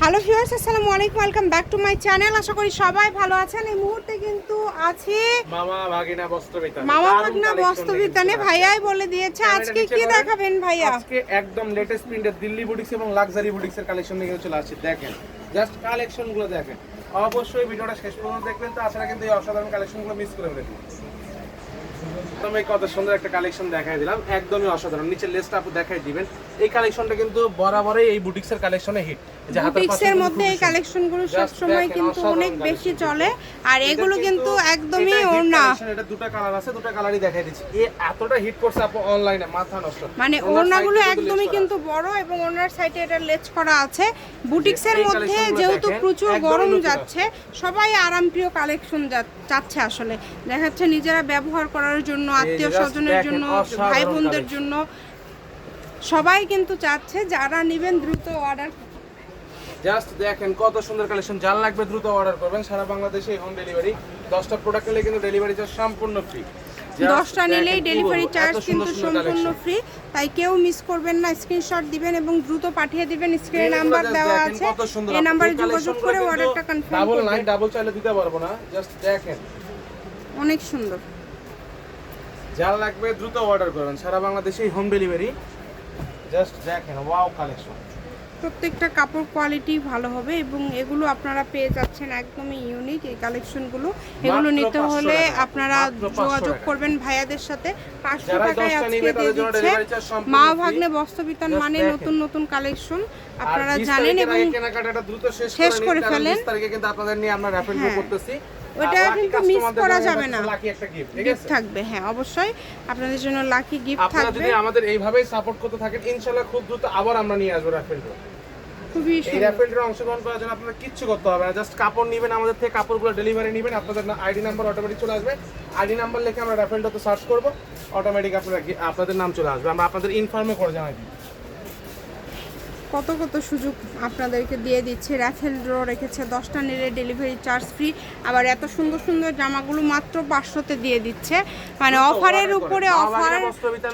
Hello viewers, আসসালামু আলাইকুম, welcome back to my channel. আশা করি সবাই ভালো আছেন। এই মুহূর্তে কিন্তু আছি মামা ভাগিনা বস্ত্রবিতানে। মামা ভাগনা বস্ত্রবিতানে। ভাইয়াই বলে দিয়েছে আজকে কি দেখাবেন ভাইয়া? আজকে একদম লেটেস্ট প্রিন্টের দিল্লি বুটিক্স এবং লাক্সারি বুটিক্সের কালেকশন নিয়ে চলে আসছে। দেখেন জাস্ট কালেকশনগুলো দেখেন। অবশ্যই ভিডিওটা শেষ পর্যন্ত দেখবেন, তাছাড়া কিন্তু এই অসাধারণ কালেকশনগুলো মিস করে ফেলবেন। তুমি কত সুন্দর একটা কালেকশন দেখাই দিলাম, একদমই অসাধারণ। নিচে লেসটা আপু দেখাই দিবেন। এই কালেকশনটা কিন্তু বরাবরই এই বুটিক্সের কালেকশনে হিট। বুটিক্সের মধ্যে এই কালেকশনগুলো সব সময় কিন্তু অনেক বেশি চলে, আর এগুলো কিন্তু একদমই ওড়না। এটা দুটো কালার আছে, দুটো কালারই দেখাই দিচ্ছি। এই এতটা হিট করছে আপু অনলাইনে, মাথা নষ্ট। মানে ওড়নাগুলো একদমই কিন্তু বড় এবং ওড়নার সাইডে এটা লেচ করা আছে। বুটিক্সের মধ্যে যেহেতু প্রচুর গরম যাচ্ছে, সবাই আরামপ্রিয় কালেকশন চাচ্ছে। আসলে দেখাচ্ছে নিজেরা ব্যবহার করার জন্য, আত্মীয় স্বজনের জন্য, ভাই বোনদের জন্য সবাই কিন্তু চাচ্ছে। যারা নেবেন দ্রুত অর্ডার। জাস্ট দেখেন কত সুন্দর কালেকশন। যার লাগবে দ্রুত অর্ডার করবেন। সারা বাংলাদেশে হোম ডেলিভারি। 10টা প্রোডাক্ট নিলে কিন্তু ডেলিভারি চার্জ সম্পূর্ণ ফ্রি। 10টা নিলেই ডেলিভারি চার্জ কিন্তু সম্পূর্ণ ফ্রি। তাই কেউ মিস করবেন না, স্ক্রিনশট দিবেন এবং দ্রুত পাঠিয়ে দিবেন। স্ক্রিনে নাম্বার দেওয়া আছে, এই নম্বরে যোগাযোগ করে অর্ডারটা কনফার্ম করবেন। ডাবল নাই, ডাবল চাইলে দিতে পারবো না। জাস্ট দেখেন অনেক সুন্দর। যার লাগবে দ্রুত অর্ডার করবেন। সারা বাংলাদেশে হোম ডেলিভারি। জাস্ট দেখেন ওয়াও কালেকশন। প্রত্যেকটা কাপড় কোয়ালিটি ভালো হবে এবং এগুলো আপনারা পেয়ে যাচ্ছেন একদমই ইউনিক এই কালেকশনগুলো। এগুলো নিতে হলে আপনারা যোগাযোগ করবেন ভাইয়াদের সাথে। 500 টাকায় আজকে দিয়ে দিচ্ছে মা ভাগ্নে বস্ত্রবিতান। মানে নতুন নতুন কালেকশন আপনারা জানেন এবং কেনাকাটাটা দ্রুত শেষ করে ফেলেন। 20 তারিখে কিন্তু আপনাদের নিয়ে আমরা র‍্যাপিড ড্র করতেছি। ওটা কিন্তু মিস করা যাবে না। লাকি একটা গিফট, ঠিক গিফট আছে? থাকবে, হ্যাঁ অবশ্যই আপনাদের জন্য লাকি গিফট থাকবে। আপনারা যদি আমাদের এইভাবেই সাপোর্ট করতে থাকেন, ইনশাআল্লাহ খুব দ্রুত আবার আমরা নিয়ে আসবো র‍্যাপিড ড্র। খুবই এই র‍্যাপিড ড্র অংশগ্রহণ করার জন্য আপনাদের কিচ্ছু করতে হবে না। জাস্ট কাপড় নেবেন আমাদের থেকে, কাপড়গুলো ডেলিভারি নেবেন, আপনাদের আইডি নাম্বার অটোমেটিক চলে আসবে। আইডি নাম্বার লিখে আমরা র‍্যাপিড ড্রতে সার্চ করব, অটোমেটিক আপনাদের নাম চলে আসবে। আমরা আপনাদের ইনফর্মে করে জানাই দিই। কত কত সুযোগ আপনাদেরকে দিয়ে দিচ্ছে। র্যাফেল ড্র রেখেছে, 10টা নিলে ডেলিভারি চার্জ ফ্রি। আবার এত সুন্দর সুন্দর জামাগুলো মাত্র 500তে দিয়ে দিচ্ছে। মানে অফারের উপরে অফার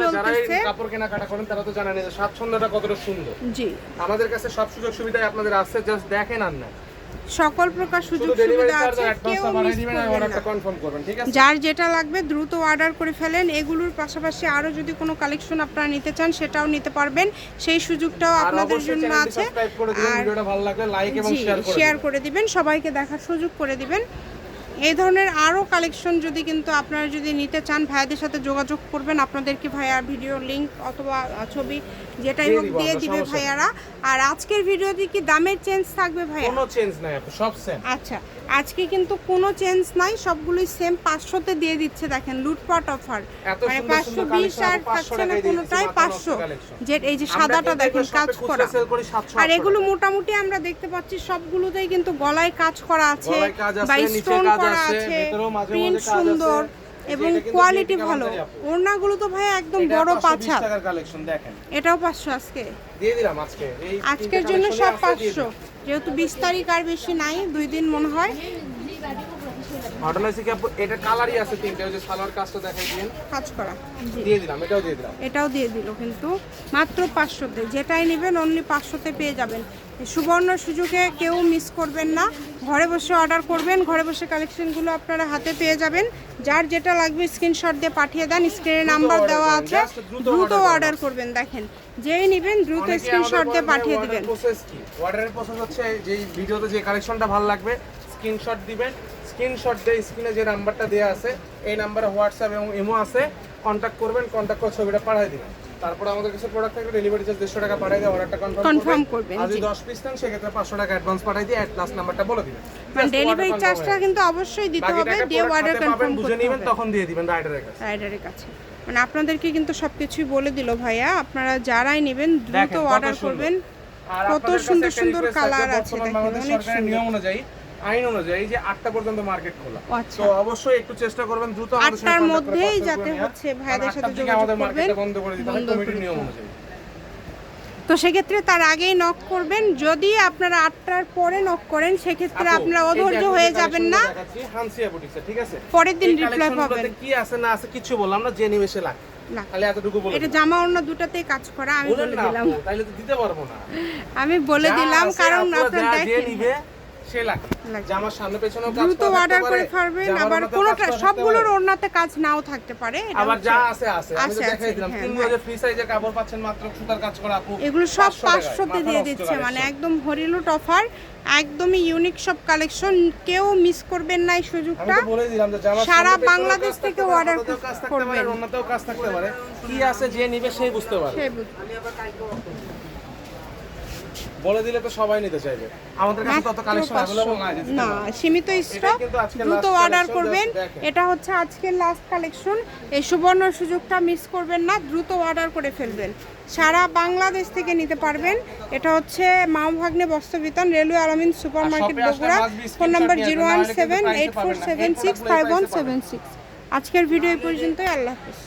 চলতেছে। কাপড় কেনাকাটা করেন তারা তো জানেন যে স্বাচ্ছন্দ্যটা কতটা সুন্দর। জি, আমাদের কাছে সব সুযোগ সুবিধাই আপনাদের আছে। জাস্ট দেখেন আর না, সকল প্রকার সুযোগ সুবিধা আছে, কেউ মিস করবেন না। যার যেটা লাগবে দ্রুত অর্ডার করে ফেলেন। এগুলোর পাশাপাশি আরো যদি কোনো কালেকশন আপনারা নিতে চান সেটাও নিতে পারবেন, সেই সুযোগটাও আপনাদের জন্য আছে। আর ভিডিওটা ভালো লাগলে লাইক এবং শেয়ার করে দিবেন, সবাইকে দেখার সুযোগ করে দিবেন। এই ধরনের আরও কালেকশন যদি কিন্তু আপনারা যদি নিতে চান, ভাইয়াদের সাথে যোগাযোগ করবেন। আপনাদেরকে ভাইয়া ভিডিও লিংক অথবা ছবি যেটাই হোক দিয়ে দিবে ভাইয়ারা। আর আজকের ভিডিওতে কি দামের চেঞ্জ থাকবে ভাইয়া? কোনো চেঞ্জ নাই, সব সেম। আচ্ছা, আজকে কিন্তু কোনো চেঞ্জ নাই, সবগুলোই সেম 500তে দিয়ে দিচ্ছে। দেখেন লুটপাট অফার, মানে 520 আর থাকছে না কোনোটাই 500। যে এই যে সাদাটা দেখেন কাজ করা, আর এগুলো মোটামুটি আমরা দেখতে পাচ্ছি সবগুলোতেই কিন্তু গলায় কাজ করা আছে বা স্টোন করা আছে, প্রিন্ট সুন্দর এবং কোয়ালিটি ভালো। ওড়নাগুলো তো ভাই একদম বড় পাছা। এটাও 500 আজকে দিয়ে দিলাম। আজকের জন্য সব 500, যেহেতু 20 তারিখ আর বেশি নাই, 2 দিন মনে হয়। ঘটনা হচ্ছে কি আপু, এটা কালারই আছে তিনটা। ওই যে সালোয়ার কাজটা দেখাই দিন, কাজ করা দিয়ে দিলাম। এটাও দিয়ে দিলাম। এটাও দিয়ে দিল কিন্তু মাত্র 500তে। যেটাই নেবেন অনলি 500তে পেয়ে যাবেন। সুবর্ণ সুযোগে কেউ মিস করবেন না। ঘরে বসে অর্ডার করবেন, ঘরে বসে কালেকশনগুলো আপনারা হাতে পেয়ে যাবেন। যার যেটা লাগবে স্ক্রিনশট দিয়ে পাঠিয়ে দেন, স্ক্রিনে নাম্বার দেওয়া আছে, দ্রুত অর্ডার করবেন। দেখেন যেই নেবেন দ্রুত স্ক্রিনশট দিয়ে পাঠিয়ে দিবেন। অর্ডারের প্রসেস হচ্ছে যে ভিডিওতে যে কালেকশনটা ভালো লাগবে স্ক্রিনশট দিবেন। স্ক্রিনশট দিয়ে স্ক্রিনে যে নাম্বারটা দেওয়া আছে এই নাম্বারে হোয়াটসঅ্যাপ এবং ইমো আছে, কন্ট্যাক্ট করবেন। কন্ট্যাক্ট করে ছবিটা পাঠিয়ে দিবেন। তারপর আমাদের কাছে প্রোডাক্ট থাকলে ডেলিভারি চার্জ 150 টাকা পাঠিয়ে দিয়ে অর্ডারটা কনফার্ম করবেন। আর যদি 10 পিস নেন সেক্ষেত্রে 500 টাকা অ্যাডভান্স পাঠিয়ে দিয়ে অ্যাড লাস্ট নাম্বারটা বলে দিবেন। মানে ডেলিভারি চার্জটা কিন্তু অবশ্যই দিতে হবে, দিয়ে অর্ডার কনফার্ম বুঝে নেবেন, তখন দিয়ে দিবেন রাইডারের কাছে। মানে আপনাদেরকে কিন্তু সবকিছুই বলে দিল ভাইয়া। আপনারা যারাই নেবেন দ্রুত অর্ডার করবেন। কত সুন্দর সুন্দর কালার আছে দেখেন, অনেক সুন্দর। নিয়ম অনুযায়ী, আইন অনুযায়ী যে 8টা পর্যন্ত মার্কেট খোলা। তো অবশ্যই একটু চেষ্টা করবেন দ্রুত আমাদের সাথে 8টার মধ্যেই যাতে হচ্ছে ভাইদের সাথে যোগাযোগ করবেন। বন্ধ করে দিতে হবে কমিটির নিয়ম অনুযায়ী। তো সেক্ষেত্রে তার আগেই নক করবেন। যদি আপনারা 8টার পরে নক করেন সেক্ষেত্রে আপনারা অধৈর্য হয়ে যাবেন না। হানসিয়া বুটিক্সে, ঠিক আছে? পরের দিন রিপ্লাই পাবেন। কি আছে না আছে কিছু বললাম না, যে নিমেষে লাগে না। খালি এতটুকু বলে এটা জামা ওড়না দুটাতেই কাজ করা, আমি বলে দিলাম। তাইলে তো দিতে পারবো না। আমি বলে দিলাম কারণ আপনারা দেখেন নিবে সে লাগে জামার সামনে পেছনেও কাজ দ্রুত অর্ডার করে পারবেন। আবার কোনটা সবগুলোর ওড়নাতে কাজ নাও থাকতে পারে, আবার যা আছে আমি তো দেখাই দিলাম। কিন্তু যে ফ্রি সাইজের কাপড় পাচ্ছেন মাত্র সুতার কাজ করা আপু, এগুলো সব 500 তে দিয়ে দিচ্ছে, মানে একদম হরিলুট অফার, একদমই ইউনিক সব কালেকশন, কেউ মিস করবেন না এই সুযোগটা। আমি তো বলে দিলাম যে জামার সারা বাংলাদেশ থেকে অর্ডার করবেন, ওনাতেও কাজ থাকতে পারে, কি আছে যে নিবে সেই বুঝতে পারে। বলে দিলে তো সবাই নিতে চাইবে, আমাদের কাছে তত কালেকশন अवेलेबल না, সীমিত স্টক, দ্রুত অর্ডার করবেন। এটা হচ্ছে আজকের লাস্ট কালেকশন, এই সুবর্ণ সুযোগটা মিস করবেন না, দ্রুত অর্ডার করে ফেলবেন, সারা বাংলাদেশ থেকে নিতে পারবেন। এটা হচ্ছে মাও ভাগ্নে বস্ত্র বিতান, রেলওয়ে আলামিন super market Bogura, phone number 01784765176। আজকের ভিডিও এই পর্যন্তই, আল্লাহ হাফেজ।